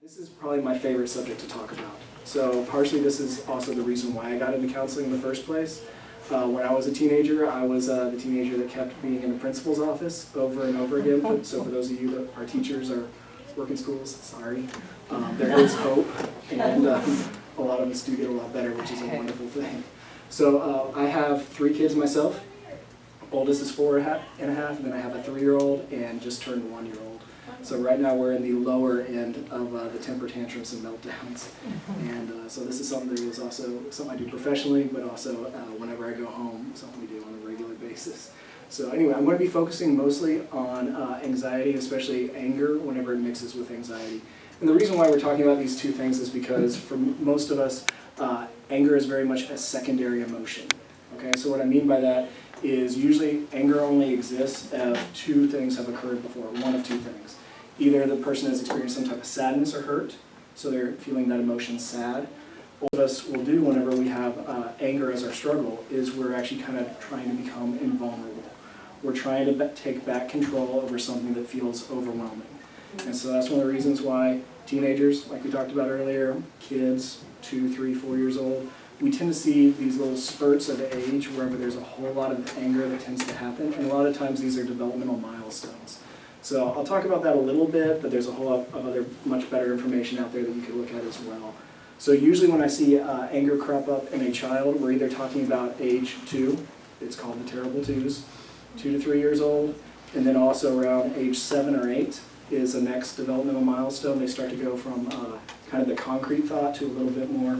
This is probably my favorite subject to talk about. So partially this is also the reason why I got into counseling in the first place. When I was a teenager, I was the teenager that kept being in the principal's office over and over again. So for those of you that are teachers or work in schools, sorry. There is hope, and a lot of us do get a lot better, which is a wonderful thing. So I have 3 kids myself. Oldest is 4 and a half, and then I have a 3-year-old and just turned 1-year-old. So right now we're in the lower end of the temper tantrums and meltdowns. And so this is something that is also something I do professionally, but also whenever I go home, something we do on a regular basis. So anyway, I'm going to be focusing mostly on anxiety, especially anger, whenever it mixes with anxiety. And the reason why we're talking about these two things is because for most of us, anger is very much a secondary emotion. Okay, so what I mean by that is usually anger only exists if 2 things have occurred before, one of 2 things. Either the person has experienced some type of sadness or hurt, so they're feeling that emotion sad. What most of us will do whenever we have anger as our struggle is we're actually kind of trying to become invulnerable. We're trying to take back control over something that feels overwhelming. And so that's one of the reasons why teenagers, like we talked about earlier, kids, 2, 3, 4 years old, we tend to see these little spurts of age wherever there's a whole lot of anger that tends to happen, and a lot of times these are developmental milestones. So I'll talk about that a little bit, but there's a whole lot of other much better information out there that you could look at as well. So usually when I see anger crop up in a child, we're either talking about age 2, it's called the terrible 2s, 2 to 3 years old, and then also around age 7 or 8 is the next developmental milestone. They start to go from kind of the concrete thought to a little bit more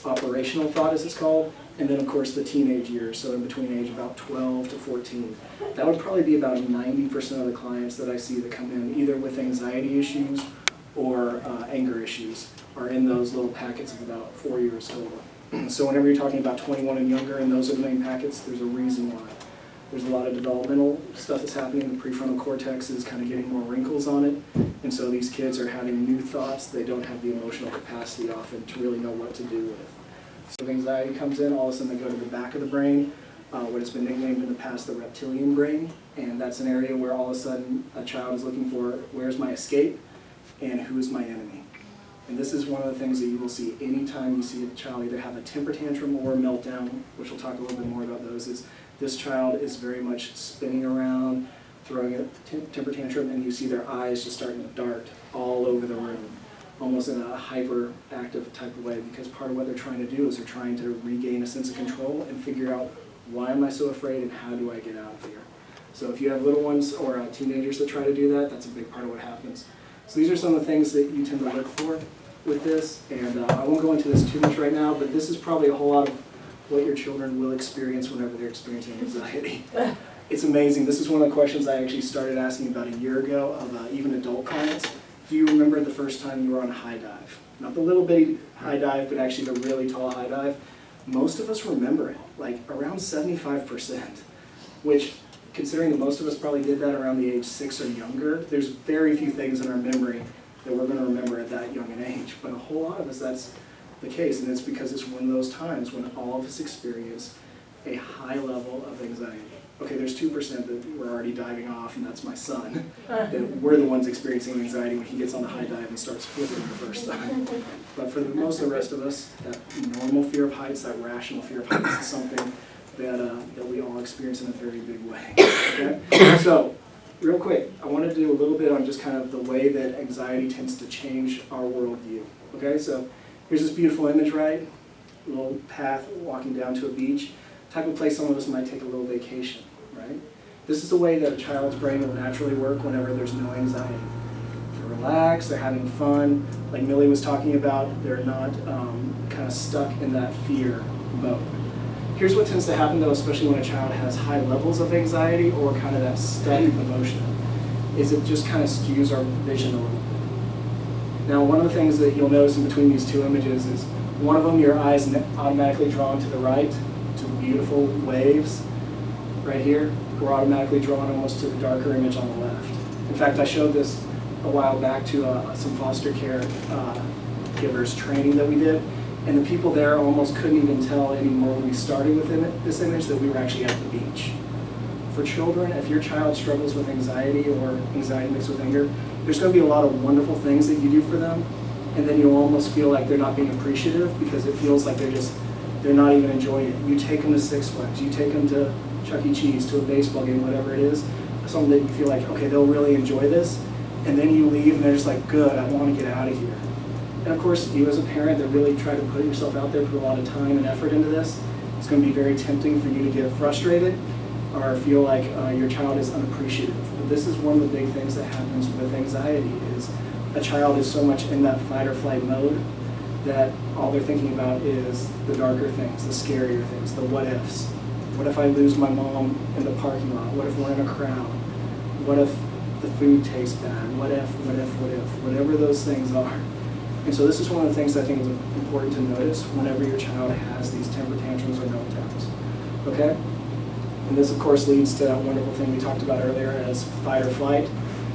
operational thought, as it's called, and then of course the teenage years, so in between age about 12 to 14. That would probably be about 90% of the clients that I see that come in either with anxiety issues or anger issues are in those little packets of about 4 years total. So whenever you're talking about 21 and younger and those are the main packets, there's a reason why. There's a lot of developmental stuff that's happening. The prefrontal cortex is kind of getting more wrinkles on it. And so these kids are having new thoughts. They don't have the emotional capacity often to really know what to do with. So if anxiety comes in, all of a sudden they go to the back of the brain, what has been nicknamed in the past the reptilian brain. And that's an area where all of a sudden a child is looking for where's my escape and who's my enemy. And this is one of the things that you will see anytime you see a child either have a temper tantrum or a meltdown, which we'll talk a little bit more about those, is this child is very much spinning around, throwing a temper tantrum, and you see their eyes just starting to dart all over the room, almost in a hyperactive type of way, because part of what they're trying to do is they're trying to regain a sense of control and figure out why am I so afraid and how do I get out of here. So if you have little ones or teenagers that try to do that, that's a big part of what happens. So these are some of the things that you tend to look for with this, and I won't go into this too much right now, but this is probably a whole lot of what your children will experience whenever they're experiencing anxiety. It's amazing. This is one of the questions I actually started asking about a year ago of even adult clients. Do you remember the first time you were on a high dive? Not the little bitty high dive, but actually the really tall high dive. Most of us remember it, like around 75%, which, considering that most of us probably did that around the age 6 or younger, there's very few things in our memory that we're going to remember at that young an age. But a whole lot of us, that's the case, and it's because it's one of those times when all of us experience a high level of anxiety. Okay, there's 2% that we're already diving off, and that's my son. That we're the ones experiencing anxiety when he gets on the high dive and starts flipping the first time. But for most of the rest of us, that normal fear of heights, that rational fear of heights is something that we all experience in a very big way. Okay? So, real quick, I want to do a little bit on just kind of the way that anxiety tends to change our worldview. Okay, so here's this beautiful image, right? A little path walking down to a beach. Type of place some of us might take a little vacation, right? This is the way that a child's brain will naturally work whenever there's no anxiety. They're relaxed, they're having fun. Like Millie was talking about, they're not kind of stuck in that fear mode. Here's what tends to happen though, especially when a child has high levels of anxiety or kind of that studied emotion, is it just kind of skews our vision a little bit. Now, one of the things that you'll notice in between these 2 images is one of them, your eyes automatically drawn to the right, to beautiful waves right here. We're automatically drawn almost to the darker image on the left. In fact, I showed this a while back to some foster care givers training that we did, and the people there almost couldn't even tell anymore when we started with this image that we were actually at the beach. for children, if your child struggles with anxiety or anxiety mixed with anger, there's going to be a lot of wonderful things that you do for them, and then you'll almost feel like they're not being appreciative because it feels like they're not even enjoying it. You take them to Six Flags, you take them to Chuck E. Cheese, to a baseball game, whatever it is, something that you feel like, okay, they'll really enjoy this, and then you leave and they're just like, good, I want to get out of here. And of course, you as a parent that really try to put yourself out there, put a lot of time and effort into this, it's going to be very tempting for you to get frustrated or feel like your child is unappreciative. But this is one of the big things that happens with anxiety is a child is so much in that fight or flight mode that all they're thinking about is the darker things, the scarier things, the what ifs. What if I lose my mom in the parking lot? What if we're in a crowd? What if the food tastes bad? What if, whatever those things are. And so this is one of the things I think is important to notice whenever your child has these temper tantrums or meltdowns, okay? And this, of course, leads to that wonderful thing we talked about earlier as fight or flight.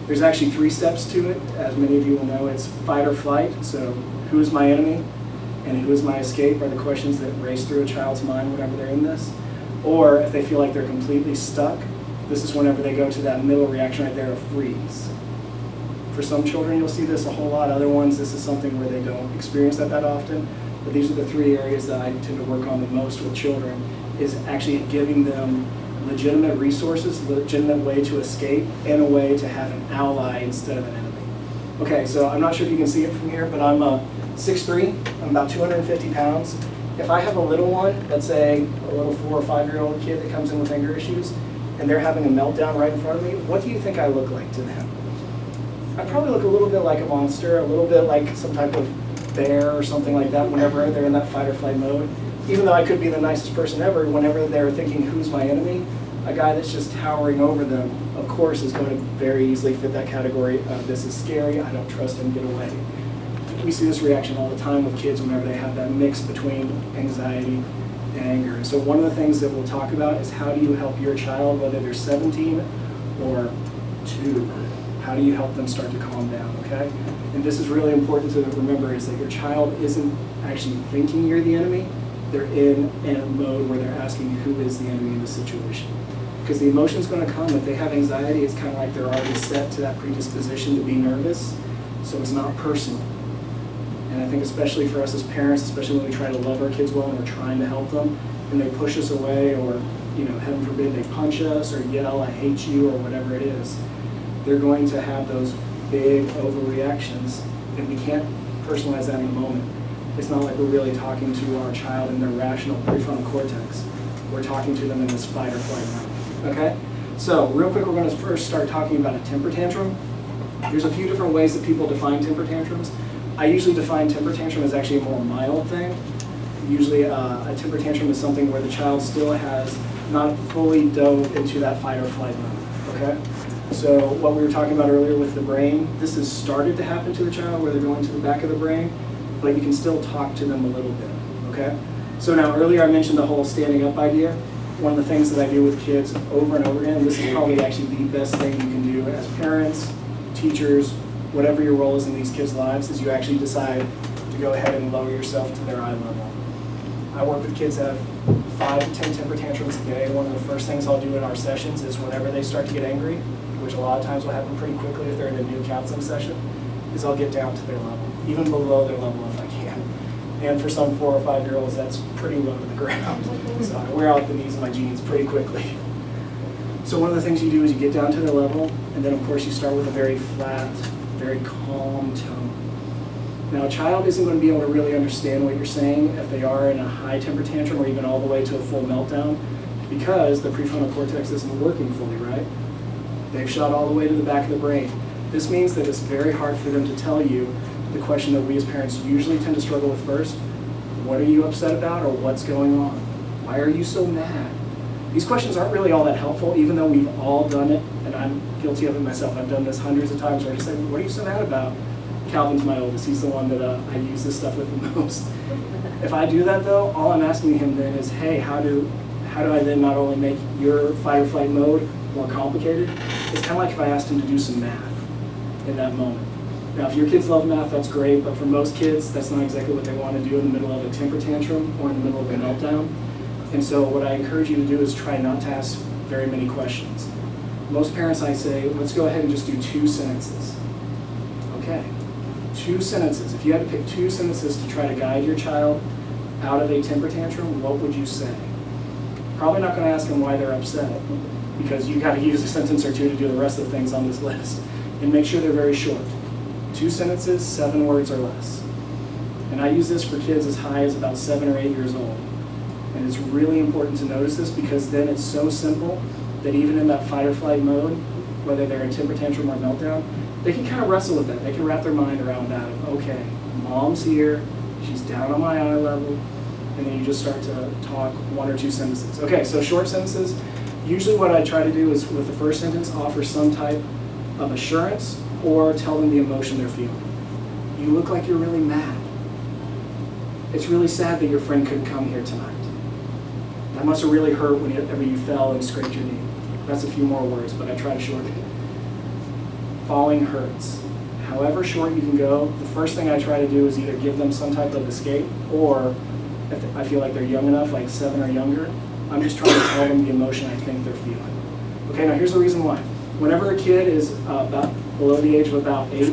There's actually 3 steps to it. As many of you will know, it's fight or flight. So who is my enemy and who is my escape are the questions that race through a child's mind whenever they're in this. Or if they feel like they're completely stuck, this is whenever they go to that middle reaction right there of freeze. For some children, you'll see this a whole lot. Other ones, this is something where they don't experience that often. But these are the 3 areas that I tend to work on the most with children, is actually giving them legitimate resources, legitimate way to escape, and a way to have an ally instead of an enemy. Okay, so I'm not sure if you can see it from here, but I'm 6'3", I'm about 250 pounds. If I have a little one, let's say a little 4 or 5-year-old kid that comes in with anger issues, and they're having a meltdown right in front of me, what do you think I look like to them? I probably look a little bit like a monster, a little bit like some type of bear or something like that whenever they're in that fight or flight mode. Even though I could be the nicest person ever, whenever they're thinking, who's my enemy, a guy that's just towering over them, of course, is going to very easily fit that category of this is scary, I don't trust him, get away. We see this reaction all the time with kids whenever they have that mix between anxiety and anger. And so one of the things that we'll talk about is how do you help your child, whether they're 17 or 2, how do you help them start to calm down, okay? And this is really important to remember is that your child isn't actually thinking you're the enemy. They're in a mode where they're asking who is the enemy in the situation. Because the emotion's going to come. If they have anxiety, it's kind of like they're already set to that predisposition to be nervous, so it's not personal. And I think especially for us as parents, especially when we try to love our kids well and we're trying to help them, and they push us away or, heaven forbid, they punch us or yell, I hate you, or whatever it is, they're going to have those big overreactions, and we can't personalize that in the moment. It's not like we're really talking to our child in their rational prefrontal cortex. We're talking to them in this fight or flight mode, okay? So real quick, we're going to first start talking about a temper tantrum. There's a few different ways that people define temper tantrums. I usually define temper tantrum as actually a more mild thing. Usually a temper tantrum is something where the child still has not fully dove into that fight or flight mode, okay? So what we were talking about earlier with the brain, this has started to happen to the child where they're going to the back of the brain, but you can still talk to them a little bit, okay? So now earlier I mentioned the whole standing up idea. One of the things that I do with kids over and over again, and this is probably actually the best thing you can do as parents, teachers, whatever your role is in these kids' lives, is you actually decide to go ahead and lower yourself to their eye level. I work with kids that have 5 to 10 temper tantrums a day. One of the first things I'll do in our sessions is whenever they start to get angry, which a lot of times will happen pretty quickly if they're in a new counseling session, is I'll get down to their level, even below their level if I can. And for some 4 or 5-year-olds, that's pretty low to the ground. So I wear out the knees of my jeans pretty quickly. So one of the things you do is you get down to their level, and then of course you start with a very flat, very calm tone. Now a child isn't going to be able to really understand what you're saying if they are in a high temper tantrum or even all the way to a full meltdown, because the prefrontal cortex isn't working fully, right? They've shot all the way to the back of the brain. This means that it's very hard for them to tell you the question that we as parents usually tend to struggle with first. What are you upset about, or what's going on? Why are you so mad? These questions aren't really all that helpful, even though we've all done it, and I'm guilty of it myself. I've done this hundreds of times where I just say, what are you so mad about? Calvin's my oldest. He's the one that I use this stuff with the most. If I do that though, all I'm asking him then is, hey, how do I then not only make your fight or flight mode more complicated? It's kind of like if I asked him to do some math in that moment. Now, if your kids love math, that's great, but for most kids, that's not exactly what they want to do in the middle of a temper tantrum or in the middle of a meltdown. And so what I encourage you to do is try not to ask very many questions. Most parents, I say, let's go ahead and just do 2 sentences. Okay, 2 sentences. If you had to pick 2 sentences to try to guide your child out of a temper tantrum, what would you say? Probably not going to ask them why they're upset, because you got to use a sentence or 2 to do the rest of the things on this list. And make sure they're very short. 2 sentences, 7 words or less. And I use this for kids as high as about 7 or 8 years old. And it's really important to notice this, because then it's so simple that even in that fight or flight mode, whether they're in temper tantrum or meltdown, they can kind of wrestle with that. They can wrap their mind around that. Okay, mom's here, she's down on my eye level, and then you just start to talk 1 or 2 sentences. Okay, so short sentences. Usually what I try to do is, with the first sentence, offer some type of assurance or tell them the emotion they're feeling. You look like you're really mad. It's really sad that your friend couldn't come here tonight. That must have really hurt whenever you fell and scraped your knee. That's a few more words, but I try to shorten it. Falling hurts. However short you can go, the first thing I try to do is either give them some type of escape, or if I feel like they're young enough, like 7 or younger, I'm just trying to tell them the emotion I think they're feeling. Okay, now here's the reason why. Whenever a kid is about below the age of about 8,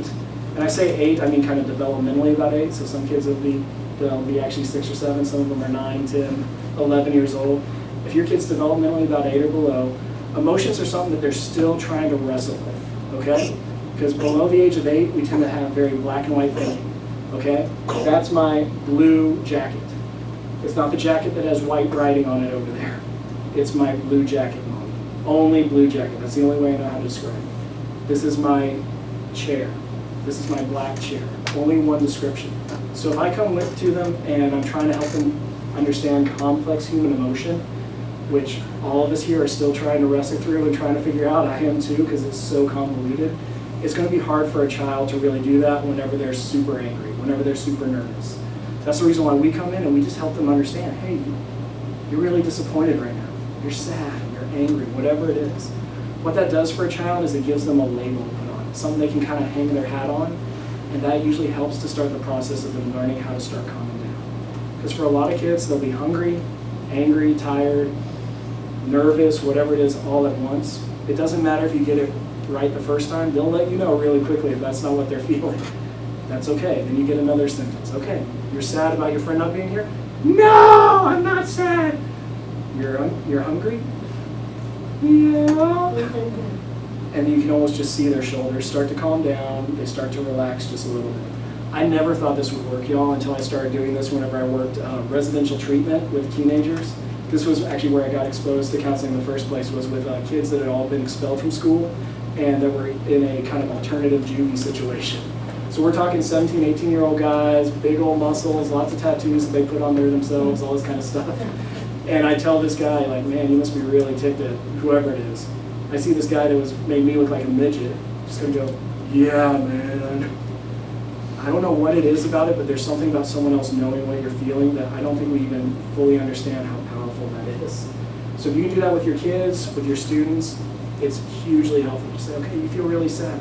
and I say 8, I mean kind of developmentally about 8, so some kids they'll be actually 6 or 7, some of them are 9, 10, 11 years old. If your kid's developmentally about 8 or below, emotions are something that they're still trying to wrestle with, okay? Because below the age of 8, we tend to have very black and white thinking, okay? That's my blue jacket. It's not the jacket that has white writing on it over there. It's my blue jacket moment. Only blue jacket. That's the only way I know how to describe it. This is my chair. This is my black chair. Only one description. So if I come to them and I'm trying to help them understand complex human emotion, which all of us here are still trying to wrestle through and trying to figure out, I am too, because it's so convoluted, it's going to be hard for a child to really do that whenever they're super angry, whenever they're super nervous. That's the reason why we come in and we just help them understand, hey, you're really disappointed right now. You're sad, you're angry, whatever it is. What that does for a child is it gives them a label to put on it, something they can kind of hang their hat on, and that usually helps to start the process of them learning how to start calming down. Because for a lot of kids, they'll be hungry, angry, tired, nervous, whatever it is, all at once. It doesn't matter if you get it right the first time. They'll let you know really quickly if that's not what they're feeling. That's okay. Then you get another sentence. Okay, you're sad about your friend not being here? No, I'm not sad. You're hungry? Yeah. And you can almost just see their shoulders start to calm down. They start to relax just a little bit. I never thought this would work, y'all, until I started doing this whenever I worked residential treatment with teenagers. This was actually where I got exposed to counseling in the first place, was with kids that had all been expelled from school and that were in a kind of alternative juvie situation. So we're talking 17, 18-year-old guys, big old muscles, lots of tattoos that they put on there themselves, all this kind of stuff. And I tell this guy, like, man, you must be really ticked at whoever it is. I see this guy that made me look like a midget, just gonna go, yeah, man. I don't know what it is about it, but there's something about someone else knowing what you're feeling that I don't think we even fully understand how powerful that is. So if you can do that with your kids, with your students, it's hugely helpful to say, okay, you feel really sad.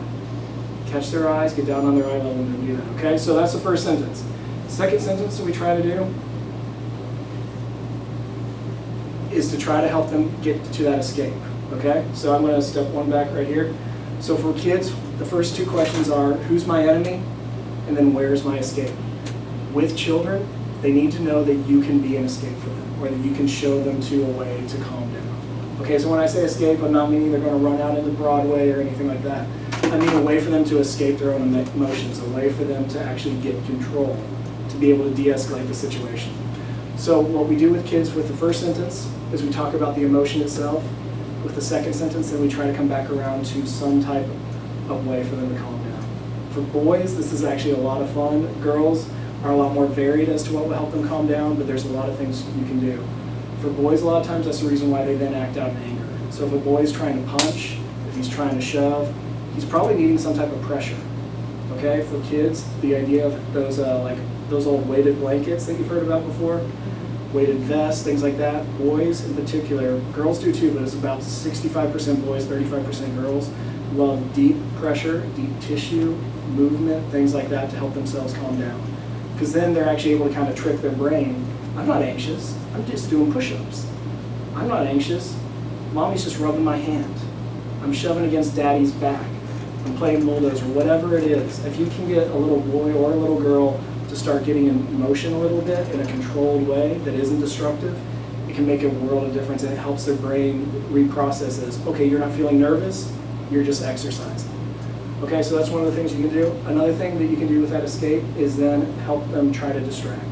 Catch their eyes, get down on their eye level, and then do that, okay? So that's the first sentence. Second sentence that we try to do is to try to help them get to that escape, okay? So I'm gonna step one back right here. So for kids, the first 2 questions are, who's my enemy? And then where's my escape? With children, they need to know that you can be an escape for them, or that you can show them to a way to calm down. Okay, so when I say escape, I'm not meaning they're gonna run out into Broadway or anything like that. I mean a way for them to escape their own emotions, a way for them to actually get control, to be able to de-escalate the situation. So what we do with kids with the first sentence is we talk about the emotion itself. With the second sentence, then we try to come back around to some type of way for them to calm down. For boys, this is actually a lot of fun. Girls are a lot more varied as to what will help them calm down, but there's a lot of things you can do. For boys, a lot of times, that's the reason why they then act out in anger. So if a boy's trying to punch, if he's trying to shove, he's probably needing some type of pressure. Okay, for kids, the idea of those those old weighted blankets that you've heard about before, weighted vests, things like that. Boys in particular, girls do too, but it's about 65% boys, 35% girls, love deep pressure, deep tissue, movement, things like that to help themselves calm down. Because then they're actually able to kind of trick their brain. I'm not anxious. I'm just doing push-ups. I'm not anxious. Mommy's just rubbing my hand. I'm shoving against daddy's back. I'm playing bulldozer, whatever it is. If you can get a little boy or a little girl to start getting in motion a little bit in a controlled way that isn't destructive, it can make a world of difference, and it helps their brain reprocess as, okay, you're not feeling nervous, you're just exercising. Okay, so that's one of the things you can do. Another thing that you can do with that escape is then help them try to distract.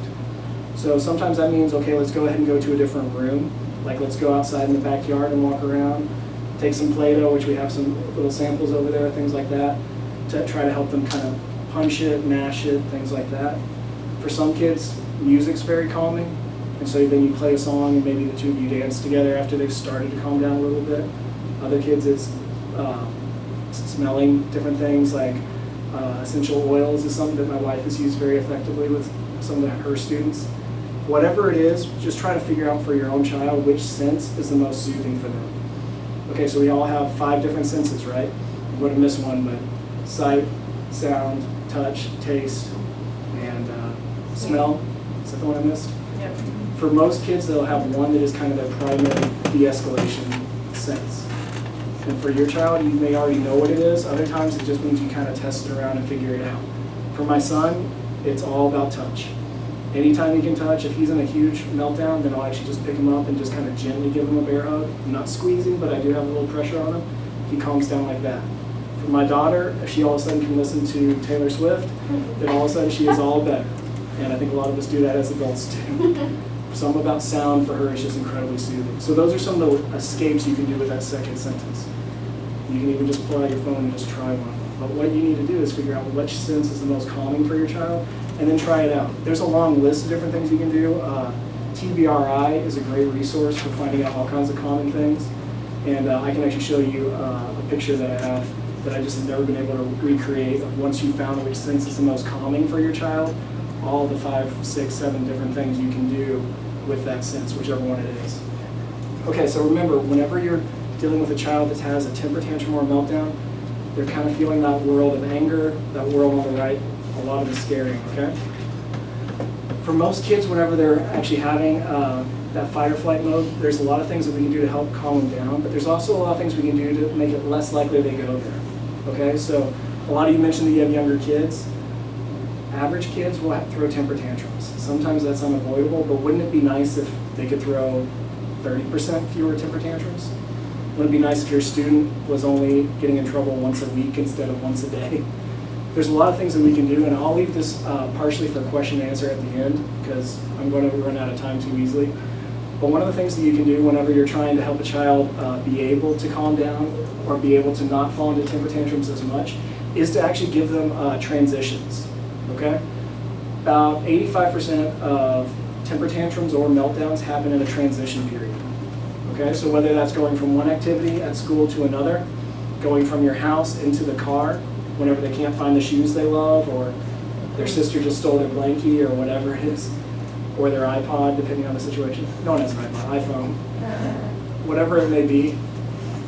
So sometimes that means, okay, let's go ahead and go to a different room. Like, let's go outside in the backyard and walk around. Take some Play-Doh, which we have some little samples over there, things like that, to try to help them kind of punch it, mash it, things like that. For some kids, music's very calming, and so then you play a song and maybe the two of you dance together after they've started to calm down a little bit. Other kids, it's smelling different things, like essential oils is something that my wife has used very effectively with some of her students. Whatever it is, just try to figure out for your own child which sense is the most soothing for them. Okay, so we all have 5 different senses, right? I'm going to miss one, but sight, sound, touch, taste, and smell. Is that the one I missed? Yep. For most kids, they'll have one that is kind of their primary de-escalation sense. And for your child, you may already know what it is. Other times, it just means you kind of test it around and figure it out. For my son, it's all about touch. Anytime he can touch, if he's in a huge meltdown, then I'll actually just pick him up and just kind of gently give him a bear hug. I'm not squeezing, but I do have a little pressure on him. He calms down like that. For my daughter, if she all of a sudden can listen to Taylor Swift, then all of a sudden she is all better. And I think a lot of us do that as adults too. Something about sound for her is just incredibly soothing. So those are some of the escapes you can do with that second sentence. You can even just pull out your phone and just try one. But what you need to do is figure out which sense is the most calming for your child, and then try it out. There's a long list of different things you can do. TBRI is a great resource for finding out all kinds of calming things. And I can actually show you a picture that I have that I just have never been able to recreate. Once you found which sense is the most calming for your child, all the 5, 6, 7 different things you can do with that sense, whichever one it is. Okay, so remember, whenever you're dealing with a child that has a temper tantrum or a meltdown, they're kind of feeling that world of anger, that world on the right, a lot of the scaring, okay? For most kids, whenever they're actually having that fight or flight mode, there's a lot of things that we can do to help calm them down, but there's also a lot of things we can do to make it less likely they go there, okay? So a lot of you mentioned that you have younger kids. Average kids will throw temper tantrums. Sometimes that's unavoidable, but wouldn't it be nice if they could throw 30% fewer temper tantrums? Wouldn't it be nice if your student was only getting in trouble once a week instead of once a day? There's a lot of things that we can do, and I'll leave this partially for question and answer at the end, because I'm going to run out of time too easily. But one of the things that you can do whenever you're trying to help a child be able to calm down or be able to not fall into temper tantrums as much is to actually give them transitions, okay? About 85% of temper tantrums or meltdowns happen in a transition period. Okay, so whether that's going from one activity at school to another, going from your house into the car, whenever they can't find the shoes they love, or their sister just stole their blankie, or whatever it is, or their iPod, depending on the situation. No one has an iPod, iPhone. Whatever it may be,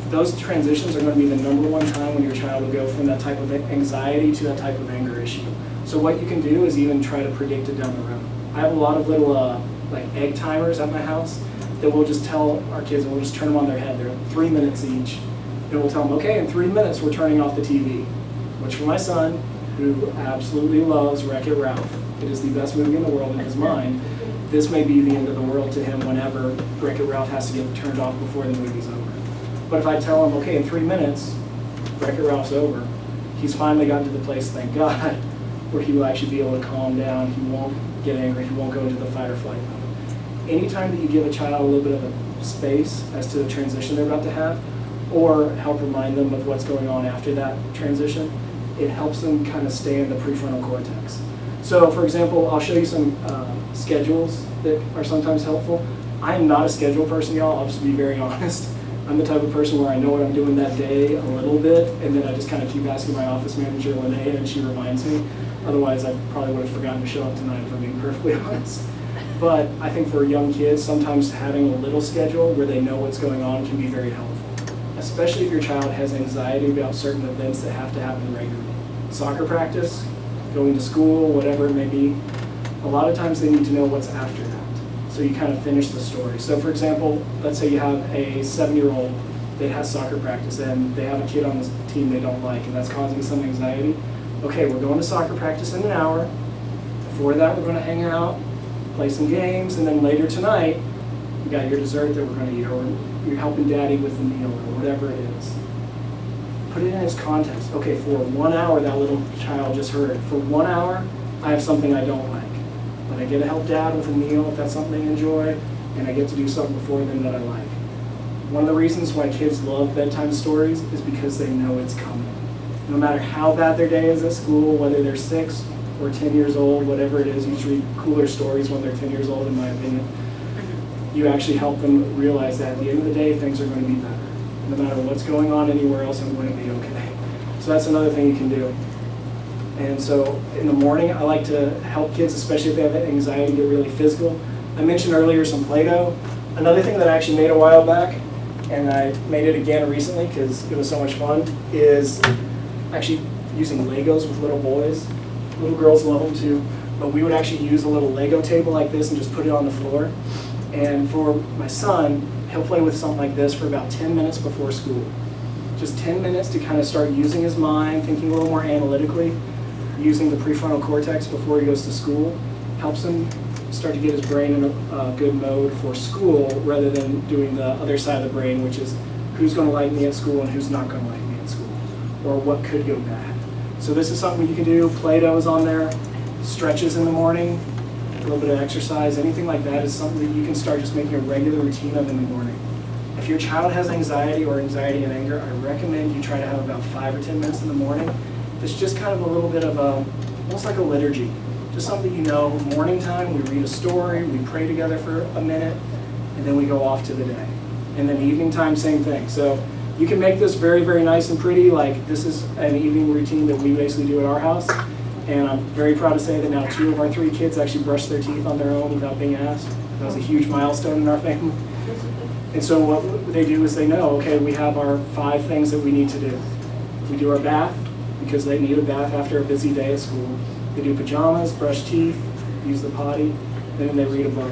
those transitions are going to be the #1 time when your child will go from that type of anxiety to that type of anger issue. So what you can do is even try to predict it down the road. I have a lot of little like egg timers at my house that we'll just tell our kids, and we'll just turn them on their head. They're 3 minutes each. And we'll tell them, okay, in 3 minutes we're turning off the TV. Which for my son, who absolutely loves Wreck-It Ralph, it is the best movie in the world in his mind, this may be the end of the world to him whenever Wreck-It Ralph has to get turned off before the movie's over. But if I tell him, okay, in 3 minutes, Wreck-It Ralph's over, he's finally gotten to the place, thank God, where he will actually be able to calm down, he won't get angry, he won't go into the fight or flight mode. Anytime that you give a child a little bit of a space as to the transition they're about to have, or help remind them of what's going on after that transition, it helps them kind of stay in the prefrontal cortex. So for example, I'll show you some schedules that are sometimes helpful. I'm not a schedule person, y'all, I'll just be very honest. I'm the type of person where I know what I'm doing that day a little bit, and then I just kind of keep asking my office manager, Lene, and she reminds me. Otherwise, I probably would have forgotten to show up tonight, if I'm being perfectly honest. But I think for young kids, sometimes having a little schedule where they know what's going on can be very helpful. Especially if your child has anxiety about certain events that have to happen regularly. Soccer practice, going to school, whatever it may be. A lot of times they need to know what's after that. So you kind of finish the story. So for example, let's say you have a 7-year-old that has soccer practice and they have a kid on the team they don't like and that's causing some anxiety. Okay, we're going to soccer practice in an hour. Before that, we're going to hang out, play some games, and then later tonight, you got your dessert that we're going to eat, or you're helping daddy with the meal, or whatever it is. Put it in its context. Okay, for 1 hour, that little child just heard. For 1 hour, I have something I don't like. But I get to help dad with a meal if that's something they enjoy, and I get to do something before them that I like. One of the reasons why kids love bedtime stories is because they know it's coming. No matter how bad their day is at school, whether they're 6 or 10 years old, whatever it is, you should read cooler stories when they're 10 years old, in my opinion. You actually help them realize that at the end of the day, things are going to be better. No matter what's going on anywhere else, I'm going to be okay. So that's another thing you can do. And so in the morning, I like to help kids, especially if they have anxiety, get really physical. I mentioned earlier some Play-Doh. Another thing that I actually made a while back, and I made it again recently because it was so much fun, is actually using Legos with little boys. Little girls love them too, but we would actually use a little Lego table like this and just put it on the floor. And for my son, he'll play with something like this for about 10 minutes before school. Just 10 minutes to kind of start using his mind, thinking a little more analytically, using the prefrontal cortex before he goes to school, helps him start to get his brain in a good mode for school rather than doing the other side of the brain, which is who's going to like me at school and who's not going to like me at school, or what could go bad. So this is something you can do. Play-Doh is on there, stretches in the morning, a little bit of exercise, anything like that is something that you can start just making a regular routine of in the morning. If your child has anxiety or anxiety and anger, I recommend you try to have about 5 or 10 minutes in the morning. It's just kind of a little bit of almost like a liturgy. Just something you know, morning time, we read a story, we pray together for a minute, and then we go off to the day. And then evening time, same thing. So you can make this very, very nice and pretty. Like this is an evening routine that we basically do at our house. And I'm very proud to say that now 2 of our 3 kids actually brush their teeth on their own without being asked. That was a huge milestone in our family. And so what they do is they know, okay, we have our 5 things that we need to do. We do our bath, because they need a bath after a busy day at school. They do pajamas, brush teeth, use the potty, and then they read a book.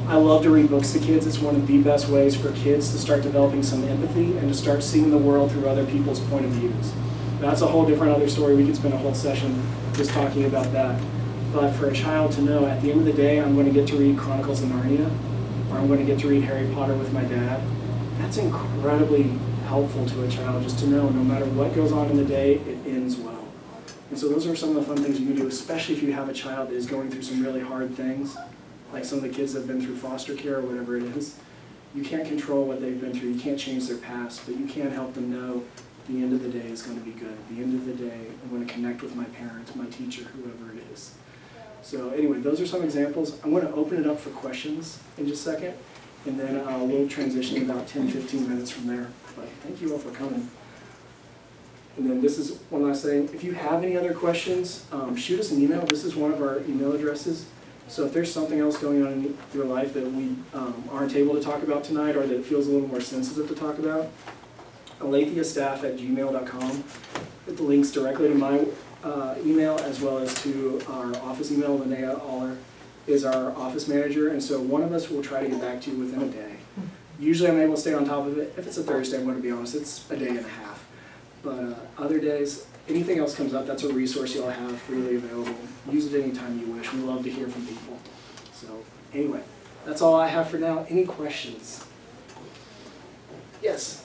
I love to read books to kids. It's one of the best ways for kids to start developing some empathy and to start seeing the world through other people's point of views. That's a whole different other story. We could spend a whole session just talking about that. But for a child to know, at the end of the day, I'm going to get to read Chronicles of Narnia, or I'm going to get to read Harry Potter with my dad, that's incredibly helpful to a child, just to know no matter what goes on in the day, it ends well. And so those are some of the fun things you can do, especially if you have a child that is going through some really hard things, like some of the kids that have been through foster care or whatever it is. You can't control what they've been through. You can't change their past, but you can help them know the end of the day is going to be good. At the end of the day, I'm going to connect with my parents, my teacher, whoever it is. So anyway, those are some examples. I'm going to open it up for questions in just a second, and then we'll transition in about 10-15 minutes from there. But thank you all for coming. And then this is one last thing. If you have any other questions, shoot us an email. This is one of our email addresses. So if there's something else going on in your life that we aren't able to talk about tonight, or that it feels a little more sensitive to talk about, alethiastaff@gmail.com. It links directly to my email as well as to our office email. Linnea Aller is our office manager, and so one of us will try to get back to you within a day. Usually I'm able to stay on top of it. If it's a Thursday, I'm going to be honest, it's a day and a half. But other days, anything else comes up, that's a resource you'll have freely available. Use it anytime you wish. We love to hear from people. So anyway, that's all I have for now. Any questions? Yes?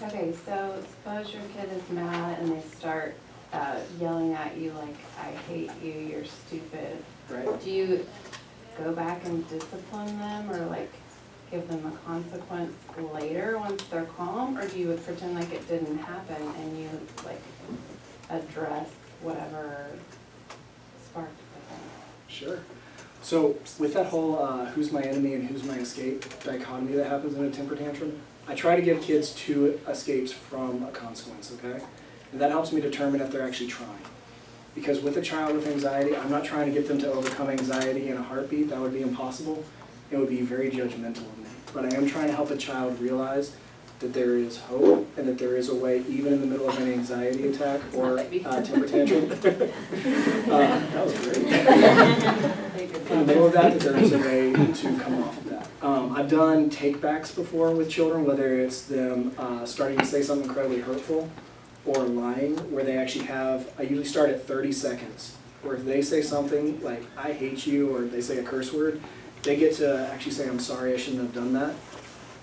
Okay, so suppose your kid is mad and they start yelling at you like, I hate you, you're stupid. Right. Do you go back and discipline them, or like give them a consequence later once they're calm, or do you pretend like it didn't happen and you like address whatever sparked the thing? Sure. So with that whole who's my enemy and who's my escape dichotomy that happens in a temper tantrum, I try to give kids 2 escapes from a consequence, okay? And that helps me determine if they're actually trying. Because with a child with anxiety, I'm not trying to get them to overcome anxiety in a heartbeat. That would be impossible. It would be very judgmental of me. But I am trying to help a child realize that there is hope and that there is a way, even in the middle of an anxiety attack or temper tantrum. That was great. In the middle of that there is a way to come off of that. I've done take-backs before with children, whether it's them starting to say something incredibly hurtful or lying, where they actually have, I usually start at 30 seconds, where if they say something like, I hate you, or they say a curse word, they get to actually say, I'm sorry, I shouldn't have done that.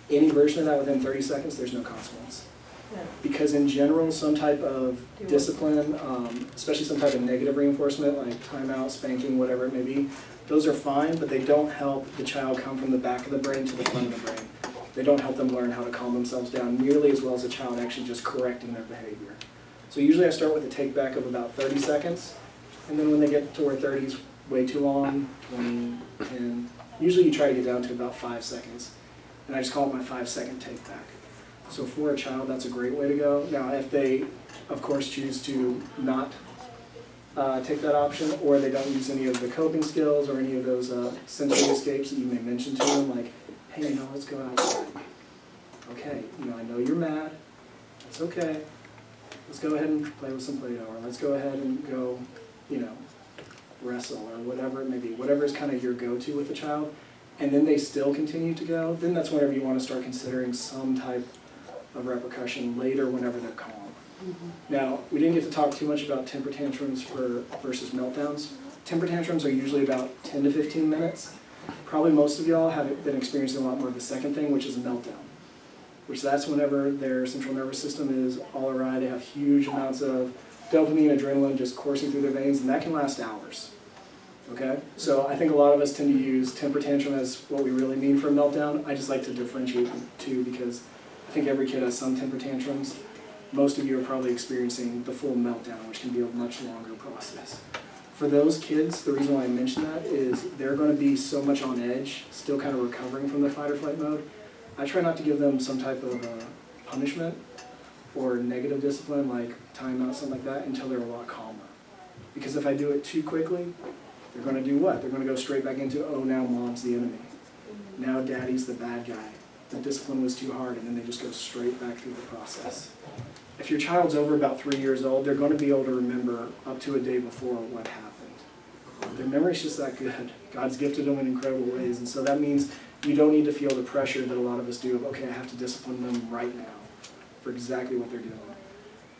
Any version of that within 30 seconds, there's no consequence. Yeah. Because in general, some type of discipline, especially some type of negative reinforcement, like timeout, spanking, whatever it may be, those are fine, but they don't help the child come from the back of the brain to the front of the brain. They don't help them learn how to calm themselves down nearly as well as a child actually just correcting their behavior. So usually I start with a take back of about 30 seconds, and then when they get to where 30 is way too long, 20, 10, usually you try to get down to about 5 seconds. And I just call it my 5-second take back. So for a child, that's a great way to go. Now, if they, of course, choose to not take that option, or they don't use any of the coping skills or any of those sensory escapes that you may mention to them, like, hey, let's go outside. Okay, I know you're mad. It's okay. Let's go ahead and play with some Play-Doh, or let's go ahead and go, wrestle, or whatever it may be. Whatever is kind of your go-to with the child. And then they still continue to go, then that's whenever you want to start considering some type of repercussion later whenever they're calm. Mm-hmm. Now, we didn't get to talk too much about temper tantrums versus meltdowns. Temper tantrums are usually about 10 to 15 minutes. Probably most of y'all have been experiencing a lot more of the second thing, which is a meltdown. Which that's whenever their central nervous system is all awry, they have huge amounts of dopamine, adrenaline just coursing through their veins, and that can last hours. Okay, so I think a lot of us tend to use temper tantrum as what we really mean for a meltdown. I just like to differentiate the two because I think every kid has some temper tantrums. Most of you are probably experiencing the full meltdown, which can be a much longer process. For those kids, the reason why I mention that is they're going to be so much on edge, still kind of recovering from the fight or flight mode. I try not to give them some type of punishment or negative discipline like timeout, something like that, until they're a lot calmer. Because if I do it too quickly, they're going to do what? They're going to go straight back into, oh, now mom's the enemy. Now daddy's the bad guy. The discipline was too hard, and then they just go straight back through the process. If your child's over about 3 years old, they're going to be able to remember up to a day before what happened. Their memory's just that good. God's gifted them in incredible ways, and so that means you don't need to feel the pressure that a lot of us do of, okay, I have to discipline them right now for exactly what they're doing.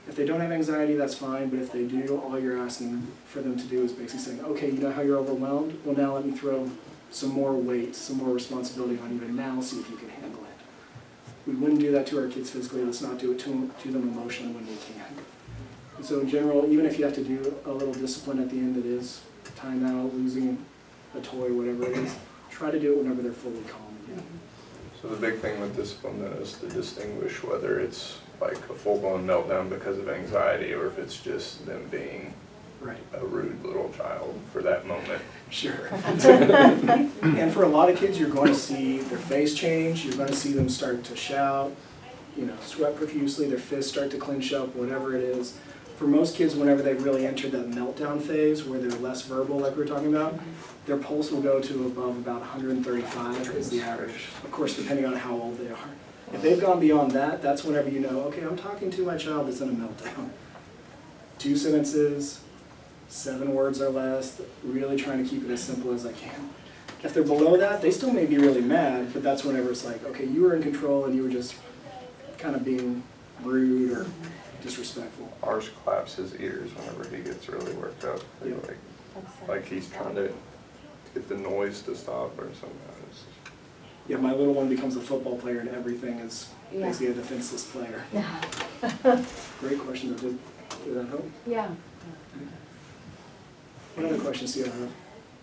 If they don't have anxiety, that's fine, but if they do, all you're asking for them to do is basically saying, okay, you know how you're overwhelmed? Well, now let me throw some more weight, some more responsibility on you, and now see if you can handle it. We wouldn't do that to our kids physically. Let's not do it to them emotionally when we can. And so in general, even if you have to do a little discipline at the end that is timeout, losing a toy, whatever it is, try to do it whenever they're fully calm again. So the big thing with discipline then is to distinguish whether it's like a full-blown meltdown because of anxiety or if it's just them being Right. a rude little child for that moment. Sure. And for a lot of kids, you're going to see their face change. You're going to see them start to shout, sweat profusely, their fists start to clench up, whatever it is. For most kids, whenever they've really entered that meltdown phase where they're less verbal, like we were talking about, their pulse will go to above about 135 is the average. Of course, depending on how old they are. If they've gone beyond that, that's whenever you know, okay, I'm talking to my child that's in a meltdown. 2 sentences, 7 words or less, really trying to keep it as simple as I can. If they're below that, they still may be really mad, but that's whenever it's like, okay, you were in control and you were just kind of being rude or disrespectful. Ours claps his ears whenever he gets really worked up. Yeah. Like he's trying to get the noise to stop or something. Yeah, my little one becomes a football player and everything is Yeah. basically a defenseless player. Yeah. Great question. Did that help? Yeah. What other questions do you have?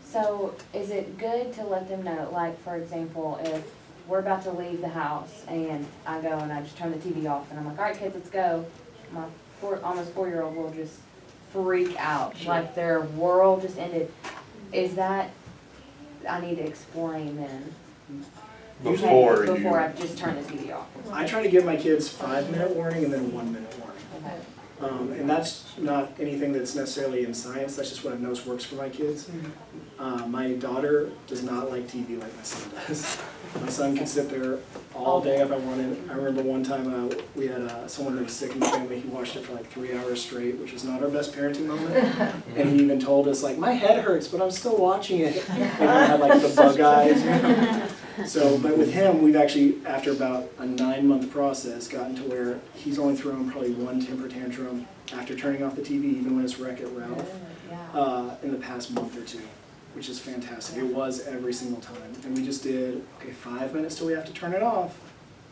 So is it good to let them know, like, for example, if we're about to leave the house and I go and I just turn the TV off and I'm like, all right, kids, let's go. My almost 4-year-old will just freak out, Sure. like their world just ended. Is that, I need to explain then? Before Okay, before you, I just turn the TV off. I try to give my kids 5-minute warning and then a 1-minute warning. Okay. And that's not anything that's necessarily in science, that's just what I've noticed works for my kids. My daughter does not like TV like my son does. My son can sit there all day if I wanted. I remember one time we had someone that was sick in the family. He watched it for like 3 hours straight, which is not our best parenting moment. And he even told us, like, my head hurts, but I'm still watching it. And he had like the bug eyes. You know? So, but with him, we've actually, after about a 9-month process, gotten to where he's only thrown probably one temper tantrum after turning off the TV, even when it's Wreck-It Ralph, in the past month or two, which is fantastic. It was every single time. And we just did, okay, 5 minutes till we have to turn it off,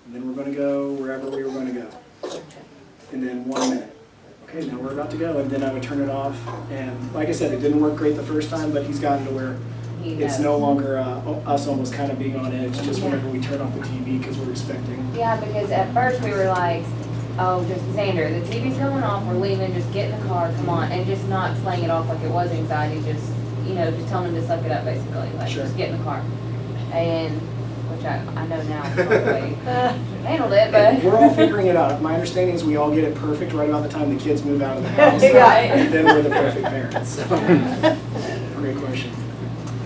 and then we're going to go wherever we were going to go. And then 1 minute. Okay, now we're about to go. And then I would turn it off. And like I said, it didn't work great the first time, but he's gotten to where it's no longer us almost kind of being on edge just whenever we turn off the TV because we're expecting. Yeah, because at first we were like, oh, just Xander, the TV's going off, we're leaving, just get in the car, come on, and just not playing it off like it was anxiety, just, you know, just telling him to suck it up basically, like, Sure. just get in the car. And, which I know now, probably handled it, but. We're all figuring it out. My understanding is we all get it perfect right about the time the kids move out of the house. Right. And then we're the perfect parents. So, great question.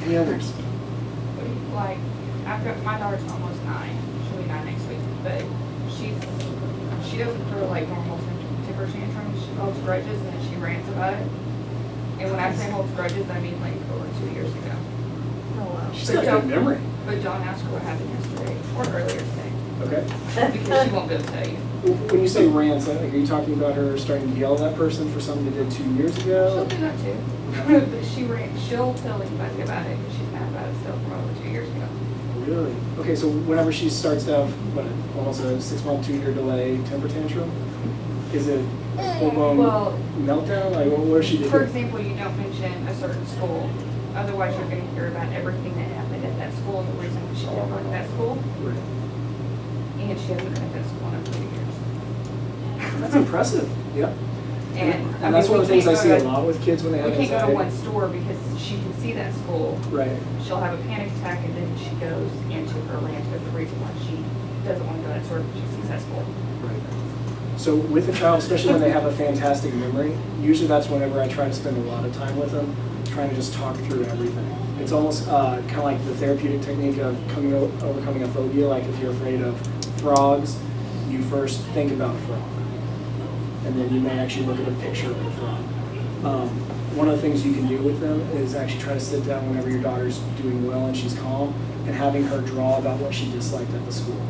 Any others? Like, after my daughter's almost 9, she'll be 9 next week, but she doesn't throw like normal temper tantrums. She holds grudges and then she rants about it. And when I say holds grudges, I mean like over 2 years ago. Oh, wow. She's got a good memory. But don't ask her what happened yesterday or earlier today, Okay. because she won't be able to tell you. When you say rants, like, are you talking about her starting to yell at that person for something they did 2 years She'll ago? do that too. But she'll tell anybody about it because she's mad about it still from over 2 years ago. Really? Okay, so whenever she starts to have, what, almost a 6-month, 2-year delay temper tantrum, is it full-blown Well, meltdown? Like, what does she do? for example, you don't mention a certain school. Otherwise, you're going to hear about everything that happened at that school and the reason she didn't like that school. Right. And she hasn't been at that school in over 2 years. That's impressive. Yep. And I that's mean, one of the we things I can't see go a to- lot with kids when they have We can't go to anxiety. one store because she can see that school. Right. She'll have a panic attack and then she goes into her rant of the reason why she doesn't want to go to that store because she sees that school. Right. So with a child, especially when they have a fantastic memory, usually that's whenever I try to spend a lot of time with them, trying to just talk through everything. It's almost kind of like the therapeutic technique of overcoming a phobia. Like if you're afraid of frogs, you first think about a frog. And then you may actually look at a picture of a frog. One of the things you can do with them is actually try to sit down whenever your daughter's doing well and she's calm and having her draw about what she disliked at the school.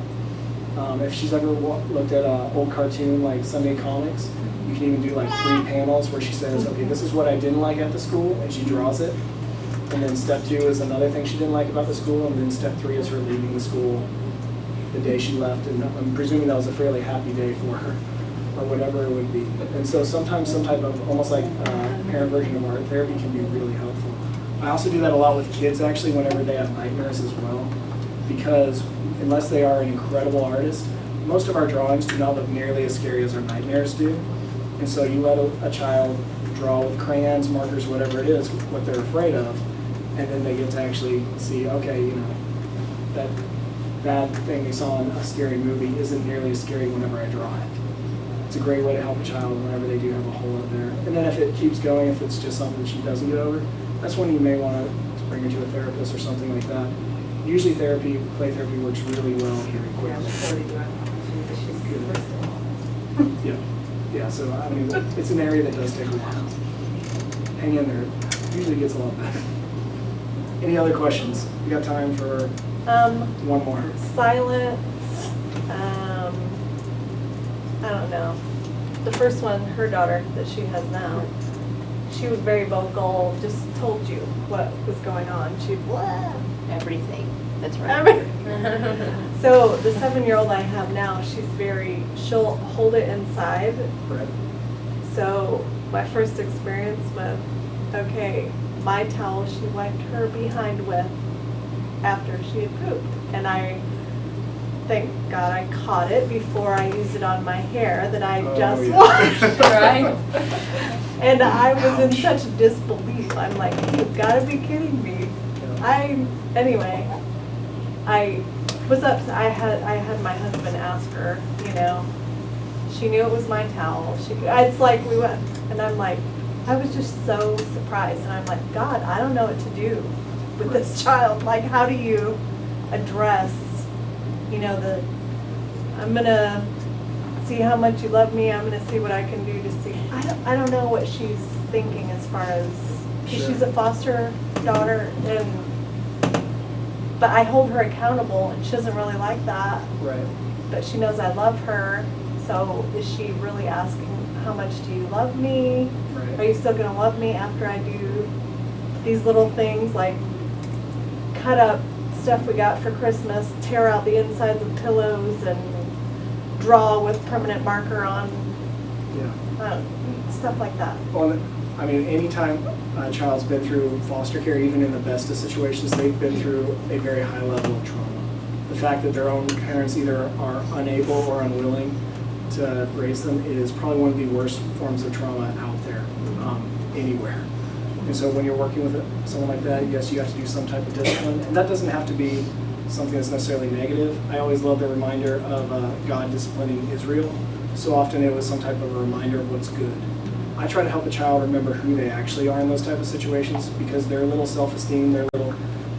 If she's ever looked at an old cartoon like Sunday Comics, you can even do like 3 panels where she says, okay, this is what I didn't like at the school, and she draws it. And then step 2 is another thing she didn't like about the school, and then step 3 is her leaving the school the day she left. And I'm presuming that was a fairly happy day for her, or whatever it would be. And so sometimes some type of, almost like parent version of art therapy can be really helpful. I also do that a lot with kids actually whenever they have nightmares as well, because unless they are an incredible artist, most of our drawings do not look nearly as scary as our nightmares do. And so you let a child draw with crayons, markers, whatever it is, what they're afraid of, and then they get to actually see, okay, you know, that thing they saw in a scary movie isn't nearly as scary whenever I draw it. It's a great way to help a child whenever they do have a hole up there. And then if it keeps going, if it's just something she doesn't get over, that's when you may want to bring her to a therapist or something like that. Usually play therapy works really well here in Yeah, Queens. she's already doing it too, but she's super still. Yeah, yeah. So I mean, it's an area that does take a while. Hang in there. It usually gets a lot better. Any other questions? We got time for one more. Silence, I don't know. The first one, her daughter that she has now, she was very vocal, just told you what was going on. She'd blah. Everything. That's So the 7-year-old I have now, she'll hold it inside. Right. So my first experience with, okay, my towel she wiped her behind with after she had pooped. And thank God I caught it before I used it on my hair that I just yeah. washed. Right? And I was in such disbelief. I'm like, you've got to be kidding me. Anyway, I was upset. I had my husband ask her, you know, she knew it was my towel. It's like we went, and I'm like, I was just so surprised. And I'm like, God, I don't know what to do with this child. Like, how do you address, you know, the I'm gonna see how much you love me, I'm gonna see what I can do to see. I don't know what she's thinking as far as, 'cause Sure. she's a foster daughter, but I hold her accountable, and she doesn't really like that, Right. but she knows I love her, so is she really asking, how much do you love me? Are Right. you still gonna love me after I do these little things, like cut up stuff we got for Christmas, tear out the insides of pillows, and draw with permanent marker on, Yeah. stuff like that. Well, I mean, anytime a child's been through foster care, even in the best of situations, they've been through a very high level of trauma. The fact that their own parents either are unable or unwilling to raise them is probably one of the worst forms of trauma out there, anywhere. And so when you're working with someone like that, yes, you have to do some type of discipline. And that doesn't have to be something that's necessarily negative. I always love the reminder of God disciplining Israel. So often it was some type of a reminder of what's good. I try to help a child remember who they actually are in those type of situations, because their little self-esteem, their little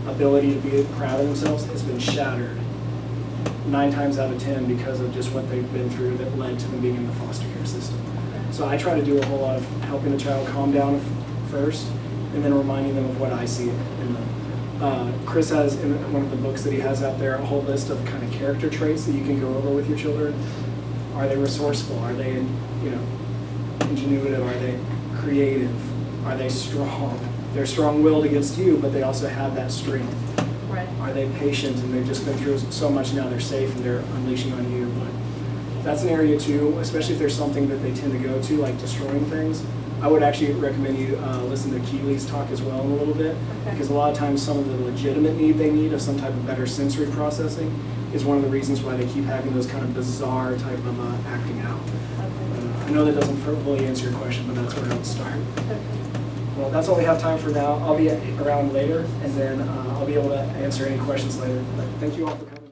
ability to be proud of themselves has been shattered 9 times out of 10 because of just what they've been through that led to them being in the foster care system. So I try to do a whole lot of helping the child calm down first, and then reminding them of what I see in them. Chris has, in one of the books that he has out there, a whole list of kind of character traits that you can go over with your children. Are they resourceful? Are they, ingenuitive? Are they creative? Are they strong? They're strong-willed against you, but they also have that strength. Right. Are they patient, and they've just been through so much, now they're safe and they're unleashing on you? But that's an area too, especially if there's something that they tend to go to, like destroying things. I would actually recommend you listen to Keeley's talk as well in a little bit, because a lot of times some of the legitimate need they need of some type of better sensory processing is one of the reasons why they keep having those kind of bizarre type of acting out. I know that doesn't fully answer your question, but that's where I would start. Well, that's all we have time for now. I'll be around later, and then I'll be able to answer any questions later. But thank you all for coming.